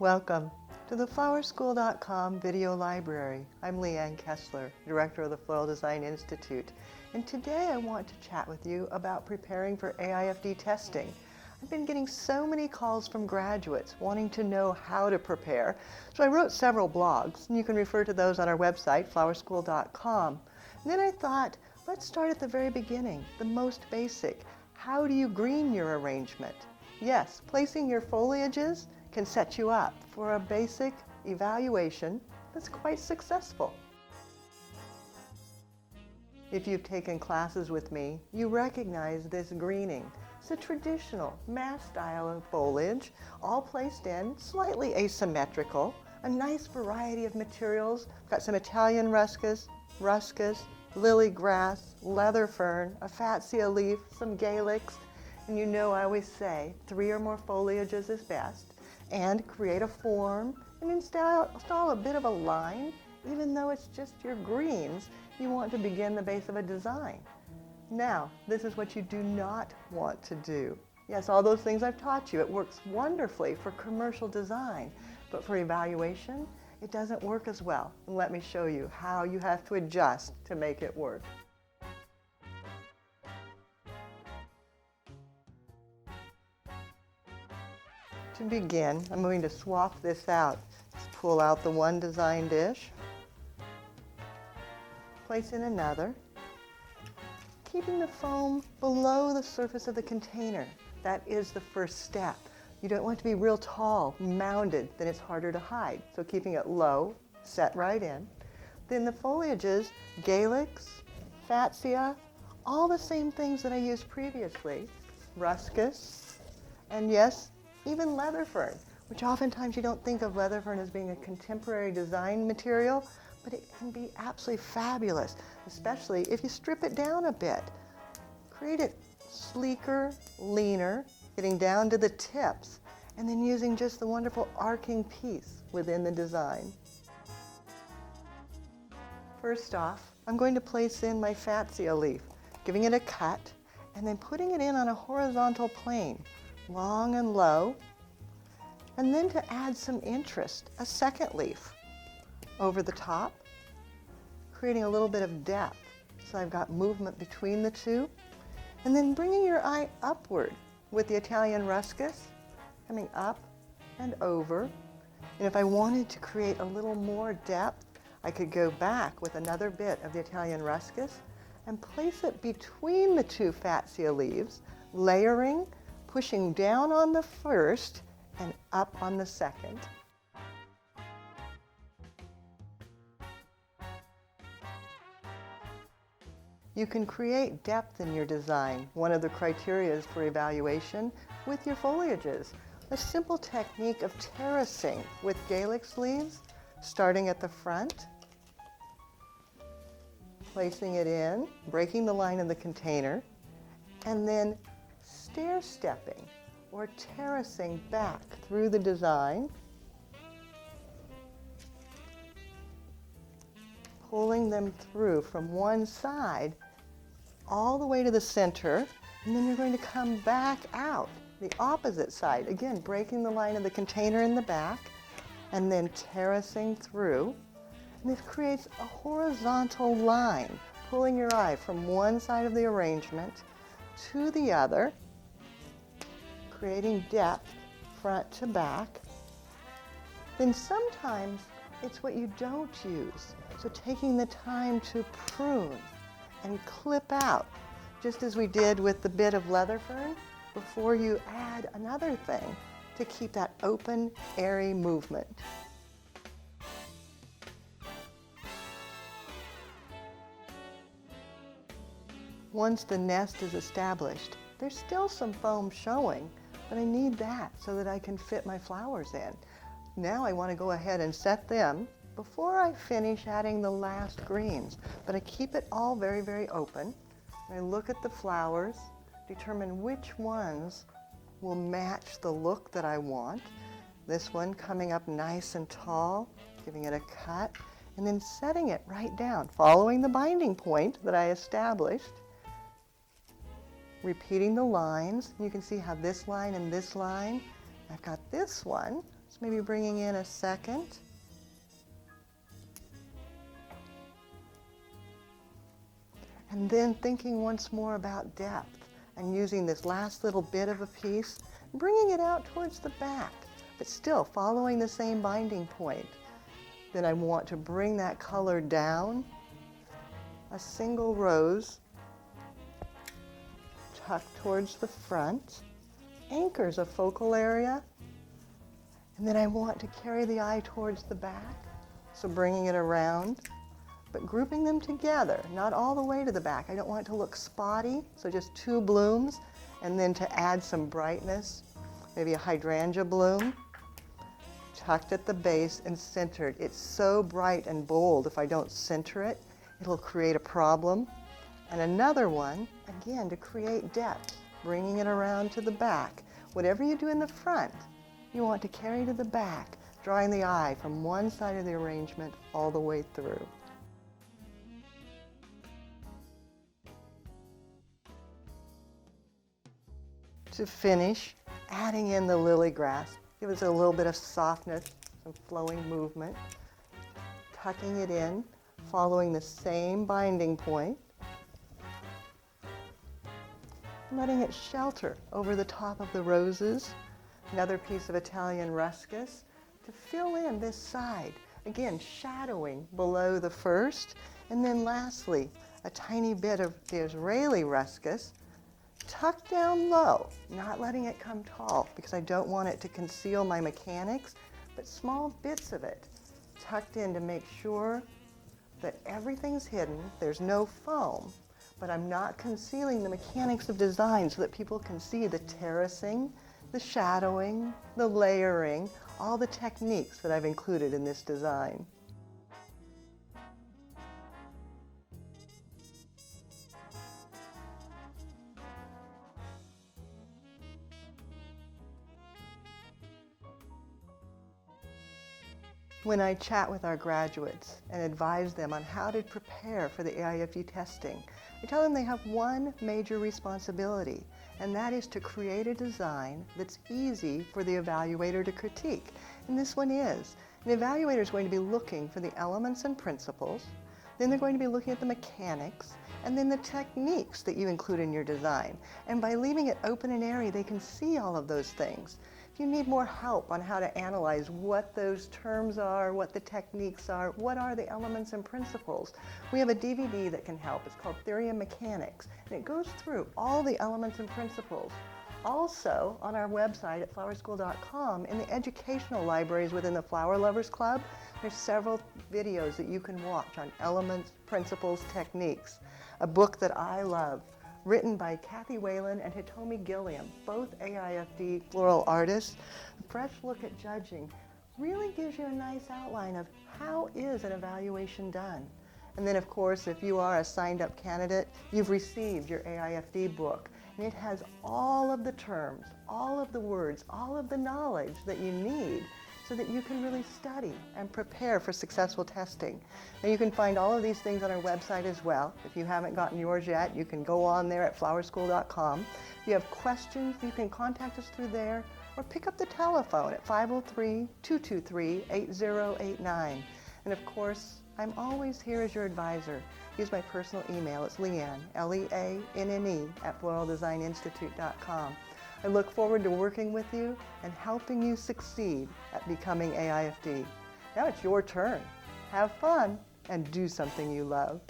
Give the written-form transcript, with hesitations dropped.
Welcome to the flowerschool.com video library. I'm Leanne Kessler, Director of the Floral Design Institute, and today I want to chat with you about preparing for AIFD testing. I've been getting so many calls from graduates wanting to know how to prepare, so I wrote several blogs, and you can refer to those on our website, flowerschool.com. And then I thought, let's start at the very beginning, the most basic. How do you green your arrangement? Yes, placing your foliages can set you up for a basic evaluation that's quite successful. If you've taken classes with me, you recognize this greening. It's a traditional mass style of foliage, all placed in slightly asymmetrical, a nice variety of materials. Got some Italian ruscus, lily grass, leather fern, a fatsia leaf, some Galix, and you know I always say 3 or more foliages is best. And create a form and install a bit of a line. Even though it's just your greens, you want to begin the base of a design. Now, this is what you do not want to do. Yes, all those things I've taught you, it works wonderfully for commercial design, but for evaluation, it doesn't work as well. And let me show you how you have to adjust to make it work. To begin, I'm going to swap this out. Just pull out the one design dish, place in another, keeping the foam below the surface of the container. That is the first step. You don't want to be real tall, mounded, then it's harder to hide. So keeping it low, set right in. Then the foliages, Galix, Fatsia, all the same things that I used previously, ruscus, and yes, even leather fern, which oftentimes you don't think of leather fern as being a contemporary design material, but it can be absolutely fabulous, especially if you strip it down a bit. Create it sleeker, leaner, getting down to the tips, and then using just the wonderful arcing piece within the design. First off, I'm going to place in my fatsia leaf, giving it a cut, and then putting it in on a horizontal plane, long and low, and then to add some interest, a second leaf over the top, creating a little bit of depth. So I've got movement between the two, and then bringing your eye upward with the Italian ruscus, coming up and over. And if I wanted to create a little more depth, I could go back with another bit of the Italian ruscus and place it between the two fatsia leaves, layering, pushing down on the first and up on the second. You can create depth in your design, one of the criteria for evaluation, with your foliages. A simple technique of terracing with Galix leaves, starting at the front, placing it in, breaking the line of the container, and then stair-stepping or terracing back through the design, pulling them through from one side all the way to the center, and then you're going to come back out the opposite side, again breaking the line of the container in the back and then terracing through. And this creates a horizontal line, pulling your eye from one side of the arrangement to the other, creating depth front to back. Then sometimes it's what you don't use. So taking the time to prune and clip out, just as we did with the bit of leather fern, before you add another thing to keep that open, airy movement. Once the nest is established, there's still some foam showing, but I need that so that I can fit my flowers in. Now I want to go ahead and set them before I finish adding the last greens, but I keep it all very, very open. I look at the flowers, determine which ones will match the look that I want. This one coming up nice and tall, giving it a cut, and then setting it right down, following the binding point that I established. Repeating the lines. You can see how this line and this line, I've got this one So maybe bringing in a second. And then thinking once more about depth and using this last little bit of a piece, bringing it out towards the back, but still following the same binding point. Then I want to bring that color down, a single rose, tucked towards the front, anchors a focal area, and then I want to carry the eye towards the back, so bringing it around, but grouping them together, not all the way to the back. I don't want it to look spotty, so just two blooms, and then to add some brightness, maybe a hydrangea bloom, tucked at the base and centered. It's so bright and bold, if I don't center it, it'll create a problem. And another one, again, to create depth, bringing it around to the back. Whatever you do in the front, you want to carry to the back, drawing the eye from one side of the arrangement all the way through. To finish, adding in the lily grass. Give us a little bit of softness, some flowing movement. Tucking it in, following the same binding point. Letting it shelter over the top of the roses. Another piece of Italian ruscus to fill in this side. Again, shadowing below the first. And then lastly, a tiny bit of the Israeli ruscus tucked down low, not letting it come tall because I don't want it to conceal my mechanics, but small bits of it tucked in to make sure that everything's hidden. There's no foam, but I'm not concealing the mechanics of design so that people can see the terracing, the shadowing, the layering, all the techniques that I've included in this design. When I chat with our graduates and advise them on how to prepare for the AIFD testing, I tell them they have one major responsibility, and that is to create a design that's easy for the evaluator to critique. And this one is. An evaluator is going to be looking for the elements and principles, then they're going to be looking at the mechanics, and then the techniques that you include in your design. And by leaving it open and airy, they can see all of those things. If you need more help on how to analyze what those terms are, what the techniques are, what are the elements and principles, we have a DVD that can help. It's called Theory of Mechanics, and it goes through all the elements and principles. Also, on our website at flowerschool.com, in the educational libraries within the Flower Lovers Club, there's several videos that you can watch on elements, principles, techniques. A book that I love, written by Kathy Whalen and Hitomi Gilliam, both AIFD floral artists. A fresh look at judging really gives you a nice outline of how is an evaluation done. And then, of course, if you are a signed-up candidate, you've received your AIFD book. And it has all of the terms, all of the words, all of the knowledge that you need so that you can really study and prepare for successful testing. And you can find all of these things on our website as well. If you haven't gotten yours yet, you can go on there at flowerschool.com. If you have questions, you can contact us through there or pick up the telephone at 503-223-8089. And of course, I'm always here as your advisor. Use my personal email. It's Leanne, Leanne, at floraldesigninstitute.com. I look forward to working with you and helping you succeed at becoming AIFD. Now it's your turn. Have fun and do something you love.